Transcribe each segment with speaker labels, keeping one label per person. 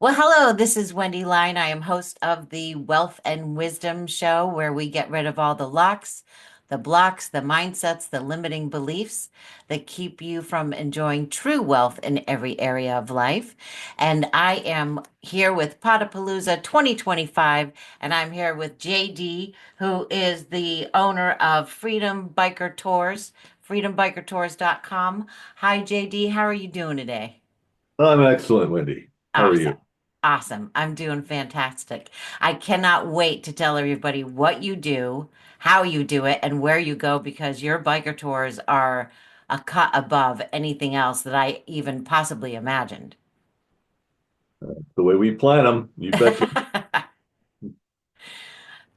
Speaker 1: Well, hello, this is Wendy Line. I am host of the Wealth and Wisdom Show, where we get rid of all the locks, the blocks, the mindsets, the limiting beliefs that keep you from enjoying true wealth in every area of life. And I am here with Podapalooza 2025, and I'm here with JD, who is the owner of Freedom Biker Tours, freedombikertours.com. Hi, JD. How are you doing today?
Speaker 2: I'm excellent, Wendy. How are
Speaker 1: Awesome.
Speaker 2: you?
Speaker 1: Awesome. I'm doing fantastic. I cannot wait to tell everybody what you do, how you do it, and where you go because your biker tours are a cut above anything else that I even possibly imagined.
Speaker 2: The way we plan them, you betcha.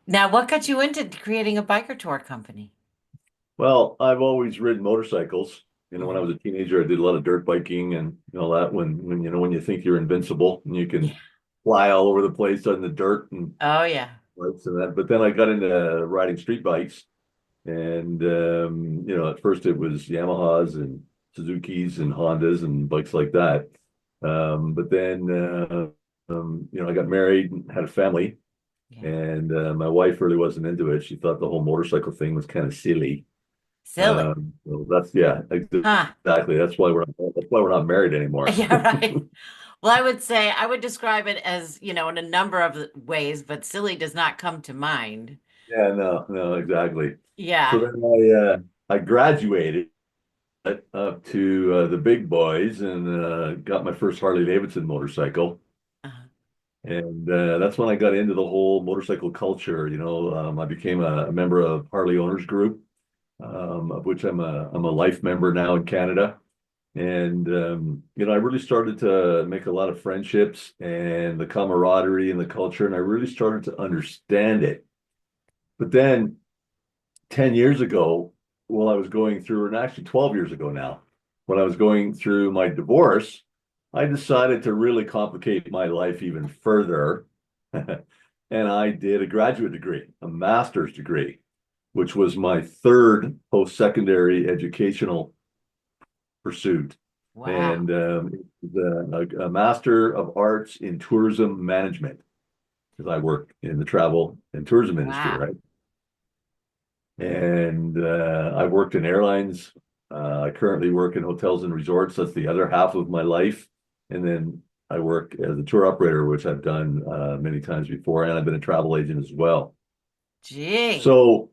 Speaker 1: Now, what got you into creating a biker tour company?
Speaker 2: Well, I've always ridden motorcycles. When I
Speaker 1: Mhm.
Speaker 2: was a teenager, I did a lot of dirt biking and that when you think you're invincible and you
Speaker 1: Yeah.
Speaker 2: can fly all over the place on the dirt and
Speaker 1: Oh, yeah.
Speaker 2: bikes and that. But then I got into riding street bikes and at first it was Yamahas and Suzukis and Hondas and bikes like that. But then I got married and had a family.
Speaker 1: Yeah.
Speaker 2: And my wife really wasn't into it. She thought the whole motorcycle thing was kind of silly.
Speaker 1: Silly.
Speaker 2: So that's yeah,
Speaker 1: Huh.
Speaker 2: exactly. That's why we're not married anymore.
Speaker 1: Yeah, right. Well, I would say I would describe it as, in a number of ways, but silly does not come to mind.
Speaker 2: Yeah, no, no, exactly. So
Speaker 1: Yeah.
Speaker 2: then I graduated up to the big boys and got my first Harley Davidson motorcycle.
Speaker 1: Uh-huh.
Speaker 2: And that's when I got into the whole motorcycle culture. I became a member of Harley Owners Group, of which I'm a life member now in Canada. And I really started to make a lot of friendships and the camaraderie and the culture, and I really started to understand it. But then 10 years ago, while I was going through, and actually 12 years ago now, when I was going through my divorce, I decided to really complicate my life even further. And I did a graduate degree, a master's degree, which was my third post-secondary educational pursuit.
Speaker 1: Wow.
Speaker 2: And a Master of Arts in Tourism Management, because I work in the travel and tourism industry,
Speaker 1: Wow.
Speaker 2: right? And I worked in airlines. I currently work in hotels and resorts. That's the other half of my life. And then I work as a tour operator, which I've done many times before, and I've been a travel agent as well.
Speaker 1: Gee.
Speaker 2: So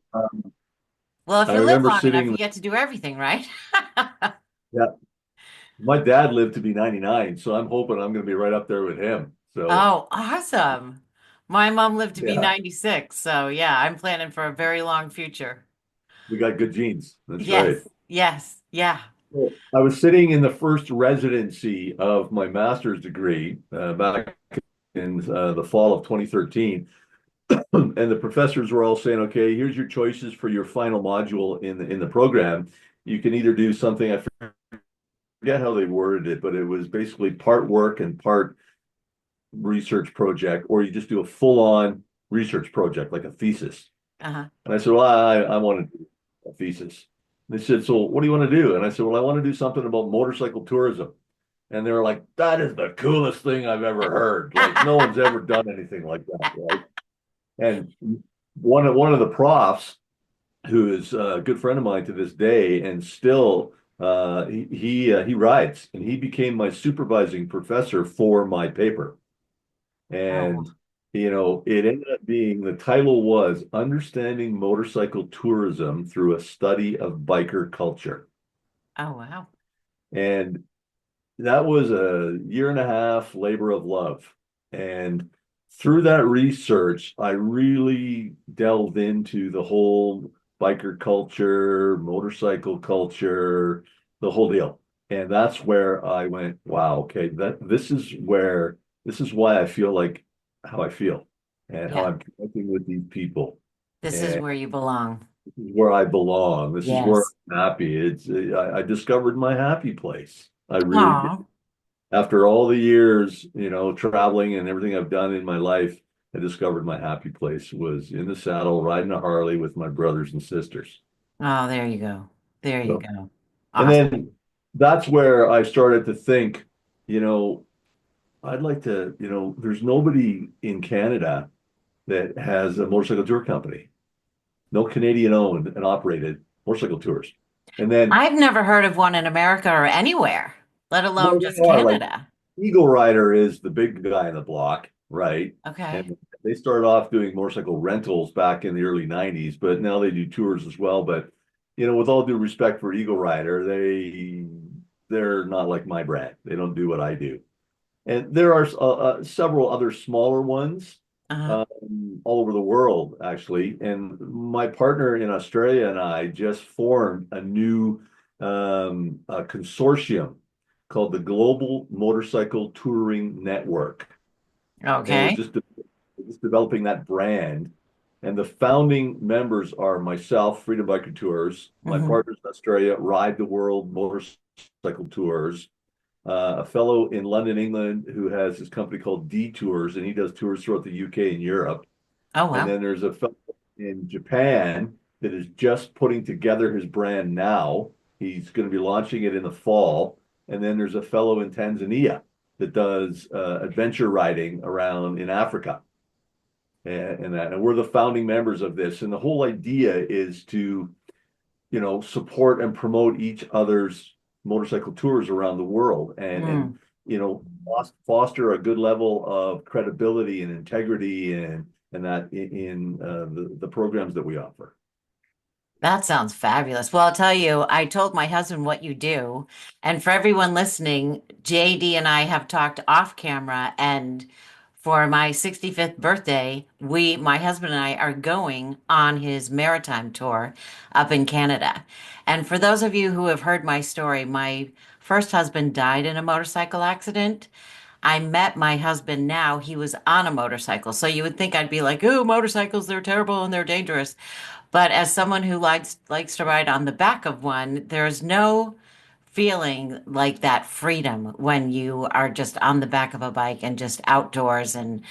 Speaker 1: Well, if
Speaker 2: I
Speaker 1: you live
Speaker 2: remember
Speaker 1: long enough,
Speaker 2: sitting,
Speaker 1: you get to do everything, right?
Speaker 2: yeah, my dad lived to be 99, so I'm hoping I'm going to be right up there with him. So
Speaker 1: Oh, awesome. My mom lived to be
Speaker 2: yeah,
Speaker 1: 96, so yeah, I'm planning for a very long future.
Speaker 2: we got good genes. That's
Speaker 1: Yes,
Speaker 2: right.
Speaker 1: yes, yeah.
Speaker 2: Well, I was sitting in the first residency of my master's degree back in the fall of 2013, and the professors were all saying, "Okay, here's your choices for your final module in the program. You can either do something, I forget how they worded it, but it was basically part work and part research project, or you just do a full-on research project like a thesis."
Speaker 1: Uh-huh.
Speaker 2: And I said, "Well, I want to do a thesis." They said, "So what do you want to do?" And I said, "Well, I want to do something about motorcycle tourism." And they were like, "That is the coolest thing I've ever heard. Like, no one's ever done anything like that, right?" And one of the profs, who is a good friend of mine to this day, and still he rides, and he became my supervising professor for my paper.
Speaker 1: Oh,
Speaker 2: And it ended up being, the title was Understanding Motorcycle Tourism Through a Study of Biker Culture.
Speaker 1: oh wow.
Speaker 2: And that was a year and a half labor of love. And through that research, I really delved into the whole biker culture, motorcycle culture, the whole deal. And that's where I went, wow, okay, this is why I feel like how I feel and how
Speaker 1: Yeah,
Speaker 2: I'm connecting with these people.
Speaker 1: this is
Speaker 2: And
Speaker 1: where you belong.
Speaker 2: this is where I belong. This is where
Speaker 1: Yes.
Speaker 2: I'm happy. I discovered my happy place. I really did.
Speaker 1: Aw.
Speaker 2: After all the years, traveling and everything I've done in my life, I discovered my happy place was in the saddle, riding a Harley with my brothers and sisters.
Speaker 1: Oh, there you go. There you
Speaker 2: So,
Speaker 1: go.
Speaker 2: and
Speaker 1: Awesome.
Speaker 2: then that's where I started to think, you know, I'd like to, there's nobody in Canada that has a motorcycle tour company. No Canadian owned and operated motorcycle tours. And then,
Speaker 1: I've never heard of one in America or anywhere, let alone
Speaker 2: well,
Speaker 1: just
Speaker 2: there are like
Speaker 1: Canada.
Speaker 2: Eagle Rider is the big guy in the block, right?
Speaker 1: Okay.
Speaker 2: And they started off doing motorcycle rentals back in the early 90s, but now they do tours as well. But, with all due respect for Eagle Rider, they're not like my brand. They don't do what I do. And there are several other smaller ones
Speaker 1: Uh,
Speaker 2: all over the world, actually. And my partner in Australia and I just formed a new a consortium called the Global Motorcycle Touring Network. And
Speaker 1: okay.
Speaker 2: we're just developing that brand. And the founding members are myself, Freedom Biker Tours, my
Speaker 1: Hmm.
Speaker 2: partners in Australia, Ride the World Motorcycle Tours, a fellow in London, England, who has his company called D Tours, and he does tours throughout the UK and Europe.
Speaker 1: Oh,
Speaker 2: And
Speaker 1: wow.
Speaker 2: then there's a fellow in Japan that is just putting together his brand now. He's going to be launching it in the fall. And then there's a fellow in Tanzania that does adventure riding around in Africa. And we're the founding members of this. And the whole idea is to support and promote each other's motorcycle tours around the world and
Speaker 1: Mm.
Speaker 2: foster a good level of credibility and integrity and that in the programs that we offer.
Speaker 1: That sounds fabulous. Well, I'll tell you, I told my husband what you do. And for everyone listening, JD and I have talked off camera. And for my 65th birthday, my husband and I are going on his Maritime tour up in Canada. And for those of you who have heard my story, my first husband died in a motorcycle accident. I met my husband now. He was on a motorcycle. So you would think I'd be like, "Oh, motorcycles, they're terrible and they're dangerous." But as someone who likes to ride on the back of one, there's no feeling like that freedom when you are just on the back of a bike and just outdoors. And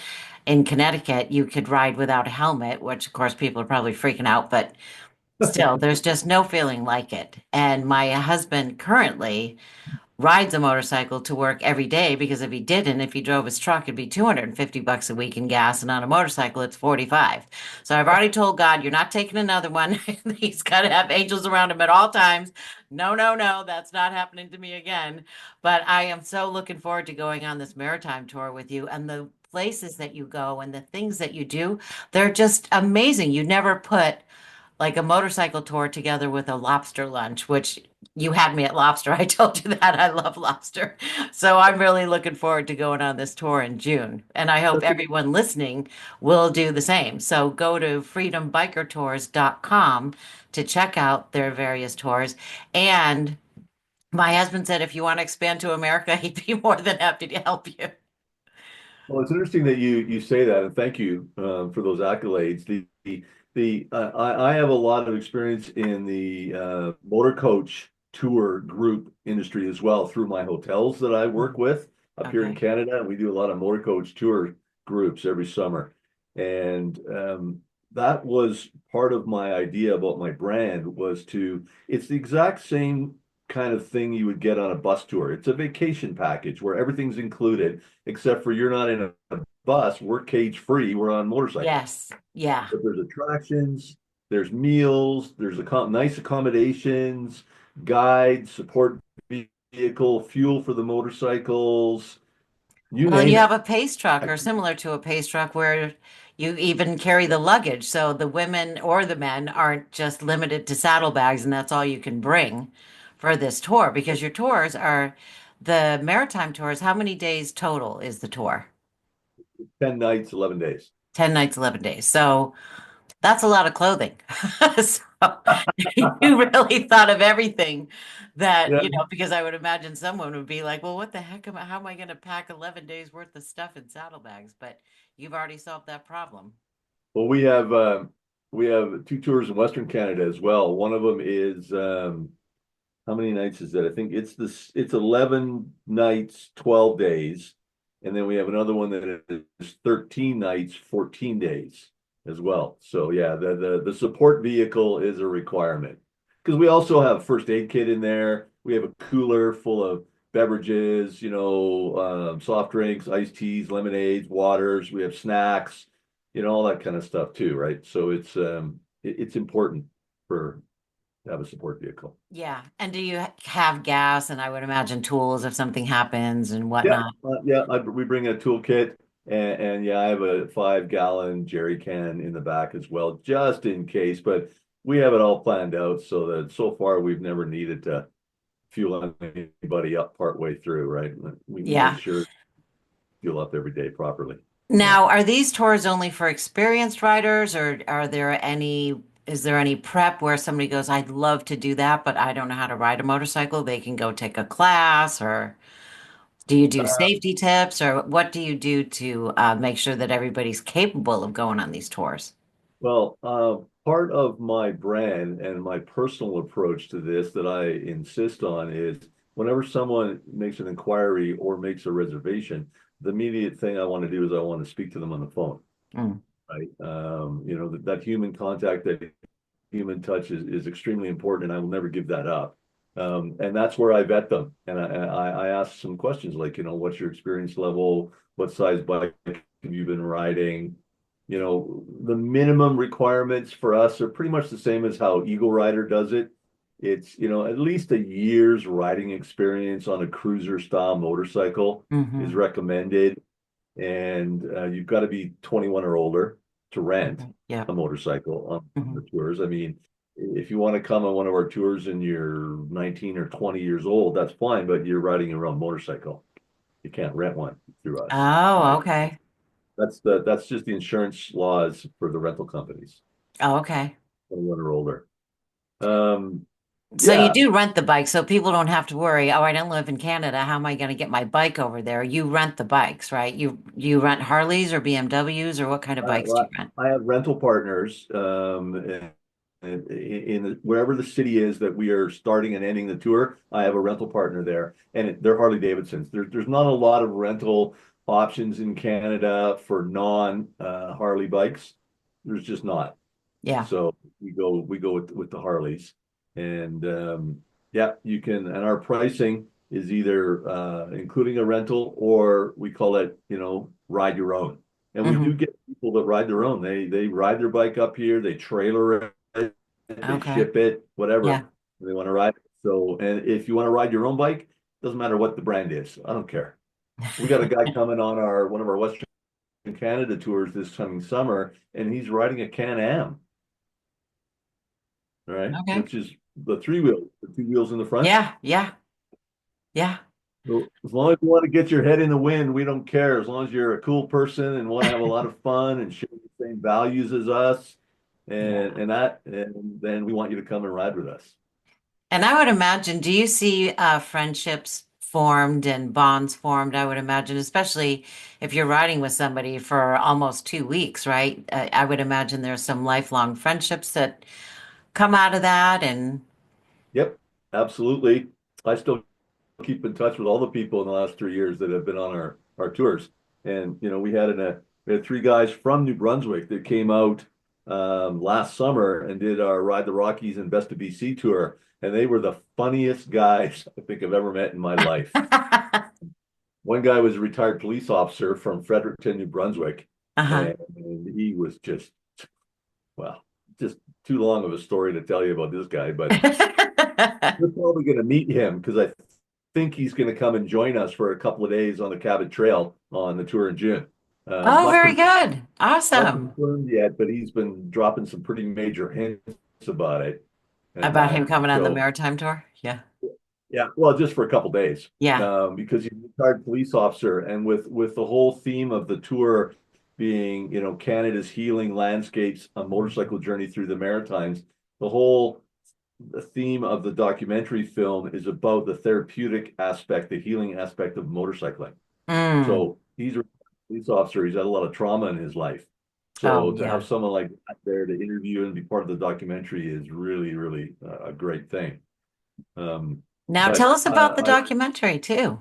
Speaker 1: in Connecticut, you could ride without a helmet, which of course people are probably freaking out, but still, there's just no feeling like it. And my husband currently rides a motorcycle to work every day because if he didn't, if he drove his truck, it'd be $250 a week in gas, and on a motorcycle, it's 45. So I've already told God, you're not taking another one. He's got to have angels around him at all times. No, no, no, that's not happening to me again. But I am so looking forward to going on this maritime tour with you and the places that you go and the things that you do. They're just amazing. You never put like a motorcycle tour together with a lobster lunch, which you had me at lobster. I told you that I love lobster. So I'm really looking forward to going on this tour in June. And I hope
Speaker 2: That's a,
Speaker 1: everyone listening will do the same. So go to freedombikertours.com to check out their various tours. And my husband said if you want to expand to America, he'd be more than happy to help you.
Speaker 2: well, it's interesting that you say that, and thank you for those accolades. I have a lot of experience in the motor coach tour group industry as well through my hotels that I work
Speaker 1: Mm.
Speaker 2: with up here in
Speaker 1: Okay.
Speaker 2: Canada. We do a lot of motor coach tour groups every summer, and that was part of my idea about my brand was it's the exact same kind of thing you would get on a bus tour. It's a vacation package where everything's included, except for you're not in a bus, we're cage free, we're on motorcycles.
Speaker 1: Yes. Yeah.
Speaker 2: But there's attractions, there's meals, there's nice accommodations, guides, support vehicle, fuel for the motorcycles, you
Speaker 1: Well, and you
Speaker 2: name
Speaker 1: have
Speaker 2: it.
Speaker 1: a pace truck or similar to a pace truck where you even carry the luggage. So the women or the men aren't just limited to saddlebags and that's all you can bring for this tour because your tours are the maritime tours. How many days total is the tour?
Speaker 2: 10 nights, 11 days.
Speaker 1: 10 nights, 11 days. So that's a lot of clothing. So you really thought of everything that,
Speaker 2: Yeah.
Speaker 1: because I would imagine someone would be like, well, what the heck how am I going to pack 11 days worth of stuff in saddlebags? But you've already solved that problem.
Speaker 2: Well, we have two tours in Western Canada as well. One of them is how many nights is that? I think it's 11 nights, 12 days. And then we have another one that is 13 nights, 14 days as well. So yeah, the support vehicle is a requirement. Because we also have first aid kit in there. We have a cooler full of beverages, soft drinks, iced teas, lemonades, waters. We have snacks, all that kind of stuff too, right? So it's important for to have a support vehicle.
Speaker 1: Yeah. And do you have gas and I would imagine tools if something happens and
Speaker 2: Yeah,
Speaker 1: whatnot?
Speaker 2: we bring a toolkit, and yeah, I have a 5 gallon jerry can in the back as well, just in case. But we have it all planned out so that so far we've never needed to fuel anybody up part way through, right? We make
Speaker 1: Yeah.
Speaker 2: sure fuel up every day properly. Yeah.
Speaker 1: Now, are these tours only for experienced riders, or is there any prep where somebody goes, I'd love to do that, but I don't know how to ride a motorcycle? They can go take a class, or do you do
Speaker 2: Uh,
Speaker 1: safety tips, or what do you do to make sure that everybody's capable of going on these tours?
Speaker 2: part of my brand and my personal approach to this that I insist on is whenever someone makes an inquiry or makes a reservation, the immediate thing I want to do is I want to speak to them on the phone,
Speaker 1: Mm.
Speaker 2: right? That human contact, that human touch is extremely important, and I will never give that up. And that's where I vet them. And I ask some questions like, what's your experience level? What size bike have you been riding? The minimum requirements for us are pretty much the same as how Eagle Rider does it. It's, at least a year's riding experience on a cruiser style motorcycle is
Speaker 1: Hmm.
Speaker 2: recommended. And you've got to be 21 or older to rent
Speaker 1: Okay. Yeah.
Speaker 2: a motorcycle on
Speaker 1: Hmm.
Speaker 2: the tours. I mean, if you want to come on one of our tours and you're 19 or 20 years old, that's fine, but you're riding your own motorcycle. You can't rent one through us,
Speaker 1: Oh,
Speaker 2: right?
Speaker 1: okay.
Speaker 2: That's just the insurance laws for the rental companies,
Speaker 1: Oh, okay.
Speaker 2: 21 or older. Um,
Speaker 1: So you
Speaker 2: yeah,
Speaker 1: do rent the bike, so people don't have to worry, oh, I don't live in Canada. How am I going to get my bike over there? You rent the bikes, right? You rent Harleys or BMWs or what kind of bikes do you rent?
Speaker 2: I have rental partners wherever the city is that we are starting and ending the tour. I have a rental partner there, and they're Harley Davidsons. There's not a lot of rental options in Canada for non Harley bikes. There's just not.
Speaker 1: Yeah.
Speaker 2: So we go with the Harleys, and yeah, you can. And our pricing is either including a rental or we call it, ride your own. And we do
Speaker 1: Hmm.
Speaker 2: get people that ride their own. They ride their bike up here, they trailer it, they
Speaker 1: Okay.
Speaker 2: ship it, whatever
Speaker 1: Yeah.
Speaker 2: they want to ride. So, and if you want to ride your own bike, doesn't matter what the brand is. I don't care. We got a guy coming on our one of our Western Canada tours this coming summer, and he's riding a Can-Am, all right,
Speaker 1: Okay.
Speaker 2: which is the 2 wheels in the front.
Speaker 1: Yeah. Yeah. Yeah.
Speaker 2: So as long as you want to get your head in the wind, we don't care. As long as you're a cool person and want to have a lot of fun and share the same values as us,
Speaker 1: Yeah.
Speaker 2: and then we want you to come and ride with us.
Speaker 1: And I would imagine, do you see friendships formed and bonds formed? I would imagine, especially if you're riding with somebody for almost 2 weeks, right? I would imagine there's some lifelong friendships that come out of that. And
Speaker 2: Yep, absolutely. I still keep in touch with all the people in the last 3 years that have been on our tours. And we had 3 guys from New Brunswick that came out last summer and did our Ride the Rockies and Best of BC tour. And they were the funniest guys I think I've ever met in my life. One guy was a retired police officer from Fredericton, New Brunswick,
Speaker 1: Uh-huh.
Speaker 2: and he was just, well, just too long of a story to tell you about this guy, but we're probably going to meet him because I think he's going to come and join us for a couple of days on the Cabot Trail on the tour in June.
Speaker 1: Oh,
Speaker 2: Not
Speaker 1: very
Speaker 2: con
Speaker 1: good.
Speaker 2: not
Speaker 1: Awesome.
Speaker 2: confirmed yet, but he's been dropping some pretty major hints about it. And
Speaker 1: About him coming on the
Speaker 2: so
Speaker 1: Maritime tour? Yeah.
Speaker 2: yeah, well, just for a couple of days,
Speaker 1: Yeah.
Speaker 2: because he's a retired police officer, and with the whole theme of the tour being, Canada's healing landscapes, a motorcycle journey through the Maritimes, the theme of the documentary film is about the therapeutic aspect, the healing aspect of motorcycling.
Speaker 1: Mm.
Speaker 2: So he's a police officer. He's had a lot of trauma in his life.
Speaker 1: Oh,
Speaker 2: So to have
Speaker 1: yeah.
Speaker 2: someone like that there to interview and be part of the documentary is really, really a great thing. Um,
Speaker 1: Now tell
Speaker 2: but
Speaker 1: us about the documentary too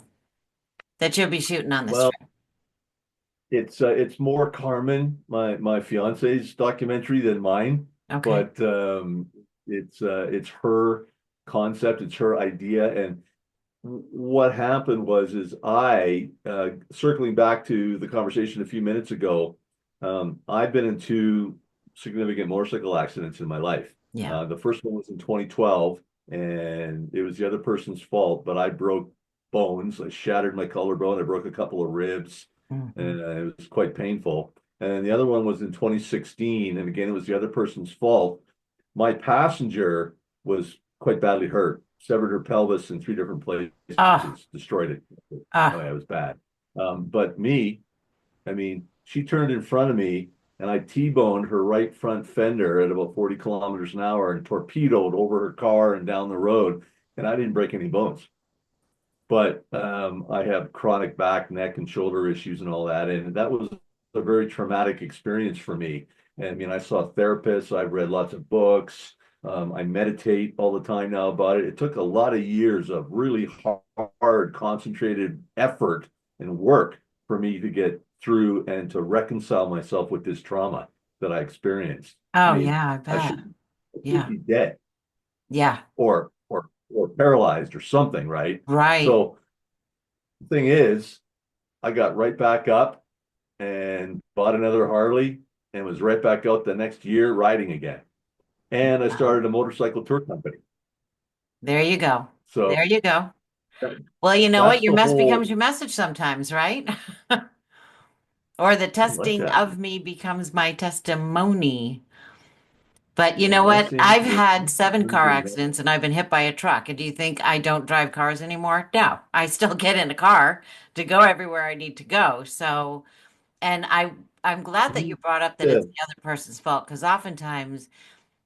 Speaker 1: that you'll be shooting on this
Speaker 2: well,
Speaker 1: trip.
Speaker 2: it's more Carmen, my fiance's documentary than mine,
Speaker 1: Okay.
Speaker 2: but it's her concept, it's her idea, and what happened was is I circling back to the conversation a few minutes ago, I've been in two significant motorcycle accidents in my life.
Speaker 1: Yeah.
Speaker 2: The first one was in 2012, and it was the other person's fault, but I broke bones. I shattered my collarbone. I broke a couple of ribs,
Speaker 1: Hmm.
Speaker 2: and it was quite painful. And then the other one was in 2016, and again, it was the other person's fault. My passenger was quite badly hurt, severed her pelvis in three different places,
Speaker 1: Oh,
Speaker 2: destroyed it. Oh
Speaker 1: oh,
Speaker 2: yeah, it was bad. But me, I mean, she turned in front of me and I T-boned her right front fender at about 40 kilometers an hour and torpedoed over her car and down the road. And I didn't break any bones. But I have chronic back, neck, and shoulder issues and all that. And that was a very traumatic experience for me. And I mean, I saw therapists, I've read lots of books. I meditate all the time now about it. It took a lot of years of really hard, concentrated effort and work for me to get through and to reconcile myself with this trauma that I experienced. I
Speaker 1: oh,
Speaker 2: mean,
Speaker 1: yeah, I
Speaker 2: I
Speaker 1: bet.
Speaker 2: should, I should
Speaker 1: Yeah.
Speaker 2: be dead
Speaker 1: Yeah.
Speaker 2: or paralyzed or something, right?
Speaker 1: Right.
Speaker 2: So the thing is, I got right back up and bought another Harley and was right back out the next year riding again. And I
Speaker 1: Wow.
Speaker 2: started a motorcycle tour company.
Speaker 1: There you go.
Speaker 2: So
Speaker 1: There you go.
Speaker 2: that,
Speaker 1: Well, you know what?
Speaker 2: that's
Speaker 1: Your
Speaker 2: the
Speaker 1: mess becomes
Speaker 2: whole,
Speaker 1: your message sometimes, right? Or the
Speaker 2: I like
Speaker 1: testing
Speaker 2: that.
Speaker 1: of me becomes my testimony. But you
Speaker 2: The
Speaker 1: know what?
Speaker 2: messing
Speaker 1: I've
Speaker 2: with
Speaker 1: had seven
Speaker 2: becomes
Speaker 1: car
Speaker 2: your message.
Speaker 1: accidents and I've been hit by a truck. And do you think I don't drive cars anymore? No, I still get in a car to go everywhere I need to go. So, and I'm glad that you brought up that
Speaker 2: Yeah.
Speaker 1: it's the other person's fault because oftentimes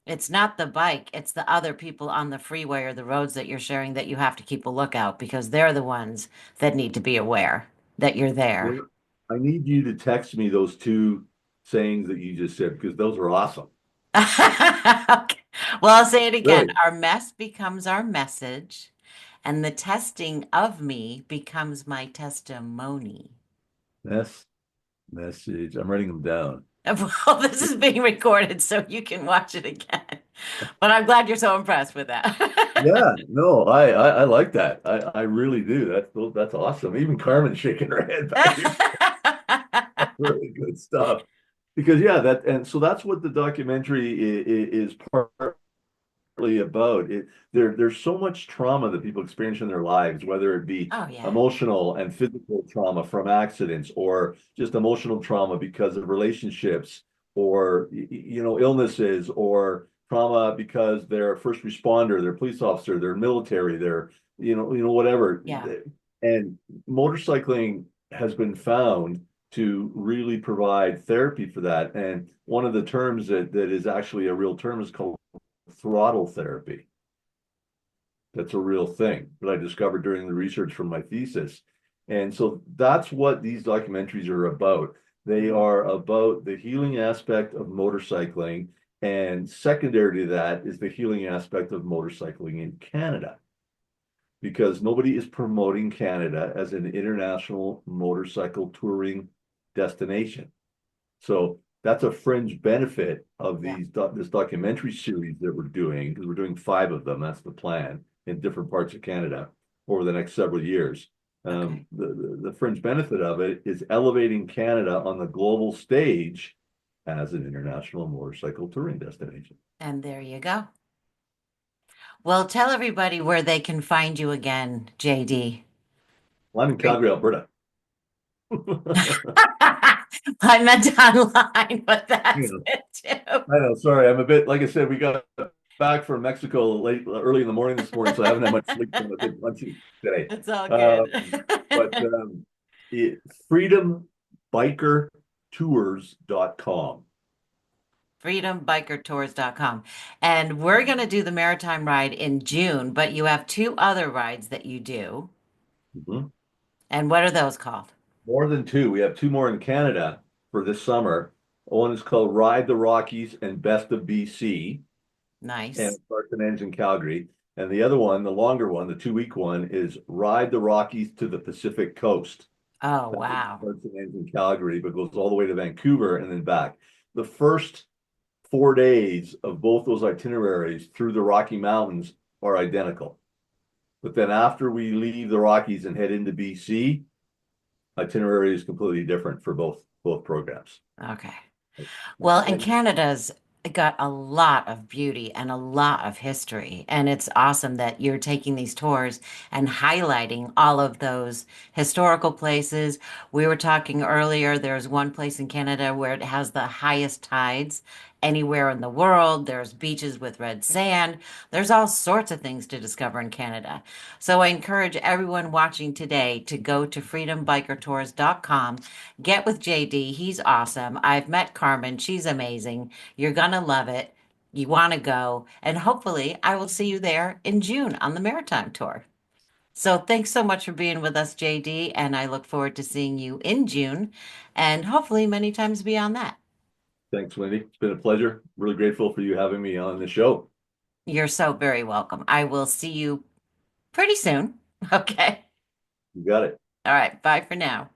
Speaker 1: it's not the bike, it's the other people on the freeway or the roads that you're sharing that you have to keep a lookout because they're the ones that need to be aware that you're there.
Speaker 2: Yeah. I need you to text me those two sayings that you just said because those are awesome.
Speaker 1: Okay. Well, I'll say it again.
Speaker 2: Really.
Speaker 1: Our mess becomes our message, and the testing of me becomes my testimony.
Speaker 2: Mess, message. I'm writing them down.
Speaker 1: Well, this is being recorded, so you can watch it again. But I'm glad you're so impressed with that.
Speaker 2: Yeah, no, I like that. I really do. That's awesome. Even Carmen's shaking her head back here. Really good stuff. Because yeah, that and so that's what the documentary is partly about. There's so much trauma that people experience in their lives, whether it be
Speaker 1: Oh, yeah.
Speaker 2: emotional and physical trauma from accidents, or just emotional trauma because of relationships, or illnesses, or trauma because they're a first responder, they're a police officer, they're military, they're whatever.
Speaker 1: Yeah.
Speaker 2: And motorcycling has been found to really provide therapy for that. And one of the terms that is actually a real term is called throttle therapy. That's a real thing that I discovered during the research from my thesis. And so that's what these documentaries are about. They are about the healing aspect of motorcycling. And secondary to that is the healing aspect of motorcycling in Canada, because nobody is promoting Canada as an international motorcycle touring destination. So that's a fringe benefit of
Speaker 1: Yeah.
Speaker 2: this documentary series that we're doing, because we're doing 5 of them. That's the plan in different parts of Canada over the next several years.
Speaker 1: Okay.
Speaker 2: The fringe benefit of it is elevating Canada on the global stage as an international motorcycle touring destination.
Speaker 1: And there you go. Well, tell everybody where they can find you again, JD.
Speaker 2: I'm in Calgary, Alberta.
Speaker 1: I meant online, but
Speaker 2: You
Speaker 1: that's
Speaker 2: know,
Speaker 1: it too.
Speaker 2: I know. Sorry, I'm a bit like I said. We got back from Mexico early in the morning this morning, so I haven't had much sleep from a bit punchy today.
Speaker 1: It's all good.
Speaker 2: But freedombikertours.com.
Speaker 1: freedombikertours.com. And we're going to do the Maritime ride in June, but you have two other rides that you do.
Speaker 2: Mhm.
Speaker 1: And what are those called?
Speaker 2: More than two. We have 2 more in Canada for this summer. One is called Ride the Rockies and Best of BC, and
Speaker 1: Nice.
Speaker 2: it starts and ends in Calgary. And the other one, the longer one, the 2-week one, is Ride the Rockies to the Pacific Coast.
Speaker 1: Oh,
Speaker 2: That one
Speaker 1: wow.
Speaker 2: starts and ends in Calgary, but goes all the way to Vancouver and then back. The first 4 days of both those itineraries through the Rocky Mountains are identical. But then after we leave the Rockies and head into BC, itinerary is completely different for both programs.
Speaker 1: Okay. Well, and
Speaker 2: And
Speaker 1: Canada's got a lot of beauty and a lot of history. And it's awesome that you're taking these tours and highlighting all of those historical places. We were talking earlier, there's one place in Canada where it has the highest tides anywhere in the world. There's beaches with red sand. There's all sorts of things to discover in Canada. So I encourage everyone watching today to go to freedombikertours.com. Get with JD. He's awesome. I've met Carmen. She's amazing. You're gonna love it. You want to go. And hopefully, I will see you there in June on the Maritime tour. So thanks so much for being with us, JD. And I look forward to seeing you in June and hopefully many times beyond that.
Speaker 2: thanks, Wendy. It's been a pleasure. Really grateful for you having me on the show.
Speaker 1: You're so very welcome. I will see you pretty soon. Okay.
Speaker 2: You got it.
Speaker 1: All right. Bye for now.